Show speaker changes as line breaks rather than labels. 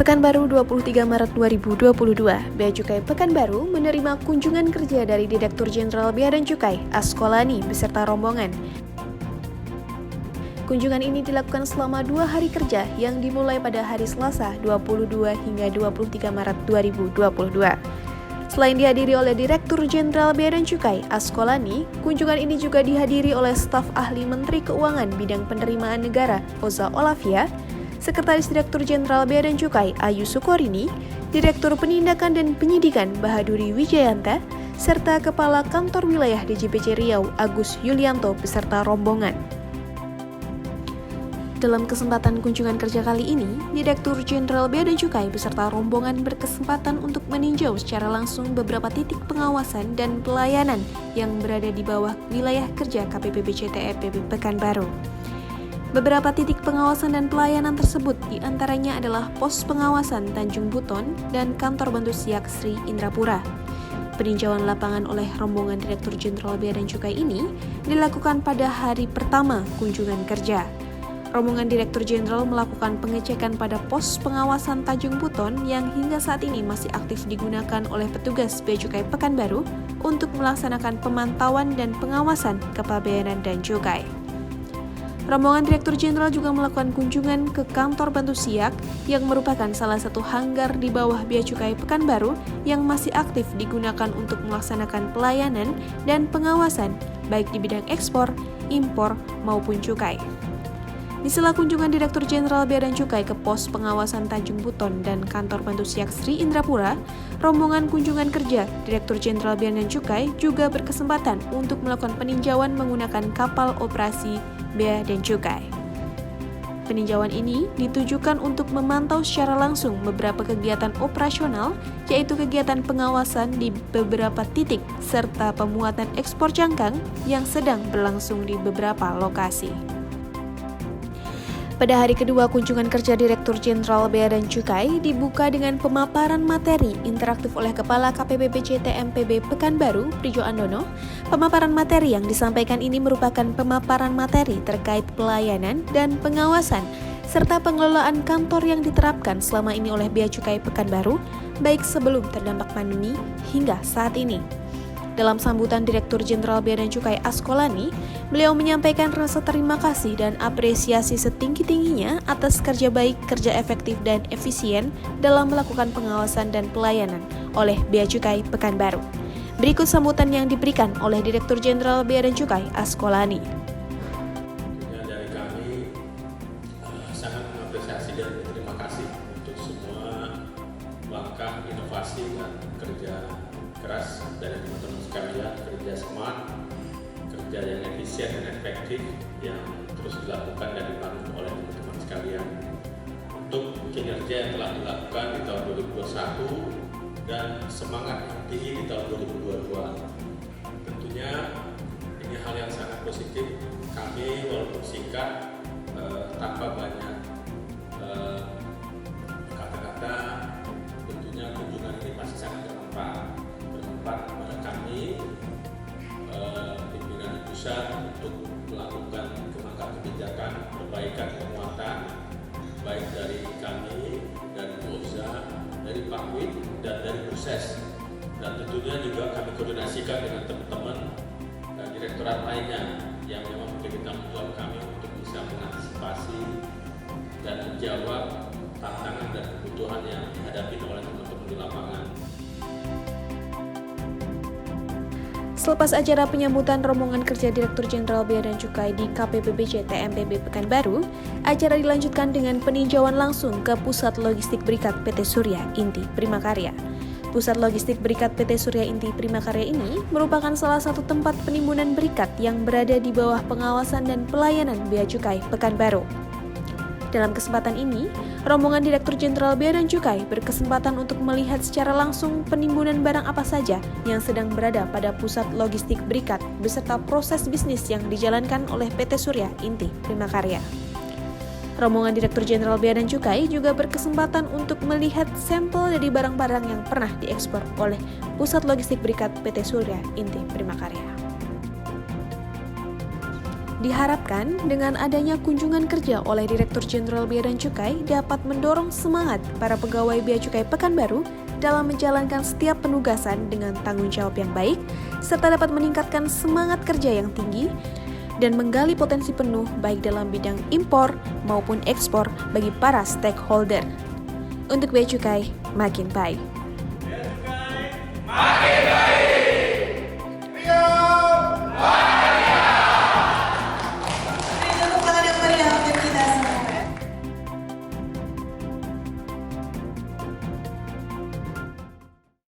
Pekanbaru 23 Maret 2022, Bea Cukai Pekanbaru menerima kunjungan kerja dari Direktur Jenderal Bea dan Cukai, Askolani, beserta rombongan. Kunjungan ini dilakukan selama 2 hari kerja yang dimulai pada hari Selasa 22 hingga 23 Maret 2022. Selain dihadiri oleh Direktur Jenderal Bea dan Cukai, Askolani, kunjungan ini juga dihadiri oleh staf ahli Menteri Keuangan Bidang Penerimaan Negara, Oza Olavia, Sekretaris Direktur Jenderal Bea dan Cukai, Ayu Sukorini, Direktur Penindakan dan Penyidikan, Bahaduri Wijayanta, serta Kepala Kantor Wilayah DJPC Riau, Agus Yulianto, beserta rombongan. Dalam kesempatan kunjungan kerja kali ini, Direktur Jenderal Bea dan Cukai beserta rombongan berkesempatan untuk meninjau secara langsung beberapa titik pengawasan dan pelayanan yang berada di bawah wilayah kerja KPPB CTMPB Pekanbaru. Beberapa titik pengawasan dan pelayanan tersebut diantaranya adalah pos pengawasan Tanjung Buton dan kantor bantu siak Sri Indrapura. Peninjauan lapangan oleh rombongan Direktur Jenderal Bea dan Cukai ini dilakukan pada hari pertama kunjungan kerja. Rombongan Direktur Jenderal melakukan pengecekan pada pos pengawasan Tanjung Buton yang hingga saat ini masih aktif digunakan oleh petugas Bea Cukai Pekanbaru untuk melaksanakan pemantauan dan pengawasan kepabeanan dan cukai. Rombongan Direktur Jenderal juga melakukan kunjungan ke kantor bantu siak yang merupakan salah satu hanggar di bawah Bea Cukai Pekanbaru yang masih aktif digunakan untuk melaksanakan pelayanan dan pengawasan baik di bidang ekspor, impor, maupun cukai. Di sela kunjungan Direktur Jenderal Bea dan Cukai ke pos pengawasan Tanjung Buton dan kantor bantu siak Sri Indrapura, rombongan kunjungan kerja Direktur Jenderal Bea dan Cukai juga berkesempatan untuk melakukan peninjauan menggunakan kapal operasi Bea dan Cukai. Peninjauan ini ditujukan untuk memantau secara langsung beberapa kegiatan operasional, yaitu kegiatan pengawasan di beberapa titik serta pemuatan ekspor cangkang yang sedang berlangsung di beberapa lokasi. Pada hari kedua kunjungan kerja Direktur Jenderal Bea dan Cukai dibuka dengan pemaparan materi interaktif oleh Kepala KPPB CTMPB Pekanbaru, Prijo Andono. Pemaparan materi yang disampaikan ini merupakan pemaparan materi terkait pelayanan dan pengawasan serta pengelolaan kantor yang diterapkan selama ini oleh Bea Cukai Pekanbaru, baik sebelum terdampak pandemi hingga saat ini. Dalam sambutan Direktur Jenderal Bea dan Cukai Askolani, beliau menyampaikan rasa terima kasih dan apresiasi setinggi-tingginya atas kerja baik, kerja efektif dan efisien dalam melakukan pengawasan dan pelayanan oleh Bea Cukai Pekanbaru. Berikut sambutan yang diberikan oleh Direktur Jenderal Bea dan Cukai Askolani.
Dari kami sangat mengapresiasi dan berterima kasih untuk semua langkah inovasi dan kerja keras dari teman-teman sekalian, kerja smart, kerja yang efisien dan efektif yang terus dilakukan dan dibangun oleh teman-teman sekalian untuk kinerja yang telah dilakukan di tahun 2021 dan semangat yang tinggi di tahun 2022. Tentunya ini hal yang sangat positif. Kami walaupun singkat tanpa banyak kata-kata, tentunya kunjungan ini pasti sangat bermanfaat kepada kami pimpinan di pusat untuk melakukan langkah kebijakan perbaikan penguatan baik dari kami, dari Oza, dari Pak Wid, dan dari proses, dan tentunya juga kami koordinasikan dengan teman-teman direktorat lainnya yang memang menjadi tanggung jawab kami untuk bisa mengantisipasi dan menjawab tantangan dan kebutuhan yang dihadapi oleh teman-teman di lapangan.
Selepas acara penyambutan rombongan kerja Direktur Jenderal Bea dan Cukai di KPPB CTMPB Pekanbaru, acara dilanjutkan dengan peninjauan langsung ke Pusat Logistik Berikat PT Surya Inti Primakarya. Pusat Logistik Berikat PT Surya Inti Primakarya ini merupakan salah satu tempat penimbunan berikat yang berada di bawah pengawasan dan pelayanan Bea Cukai Pekanbaru. Dalam kesempatan ini, rombongan Direktur Jenderal Bea dan Cukai berkesempatan untuk melihat secara langsung penimbunan barang apa saja yang sedang berada pada Pusat Logistik Berikat beserta proses bisnis yang dijalankan oleh PT Surya Inti Primakarya. Rombongan Direktur Jenderal Bea dan Cukai juga berkesempatan untuk melihat sampel dari barang-barang yang pernah diekspor oleh Pusat Logistik Berikat PT Surya Inti Primakarya. Diharapkan dengan adanya kunjungan kerja oleh Direktur Jenderal Bea dan Cukai dapat mendorong semangat para pegawai Bea Cukai Pekanbaru dalam menjalankan setiap penugasan dengan tanggung jawab yang baik, serta dapat meningkatkan semangat kerja yang tinggi dan menggali potensi penuh baik dalam bidang impor maupun ekspor bagi para stakeholder. Untuk Bea Cukai, makin baik.
Makin baik.